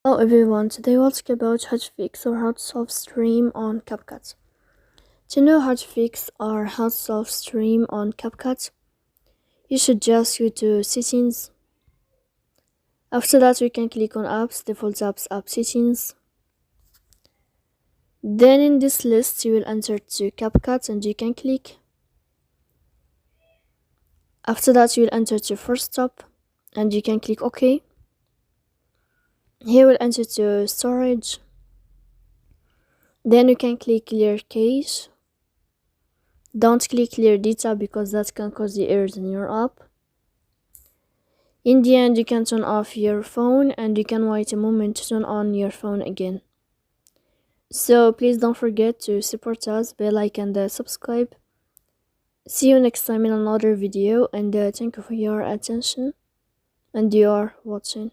Hello everyone, today we'll talk about how to fix or how to solve stream on CapCut. To know how to fix or how to solve stream on CapCut, you should just go to settings. After that, we can click on apps, default apps, app settings. Then in this list, you will enter to CapCut and you can click. After that, you will enter to first stop and you can click OK. Here we'll enter to storage. Then you can click clear cache. Don't click clear data because that can cause the errors in your app. In the end, you can turn off your phone and you can wait a moment to turn on your phone again. So please don't forget to support us, bell icon and subscribe. See you next time in another video and thank you for your attention and your watching.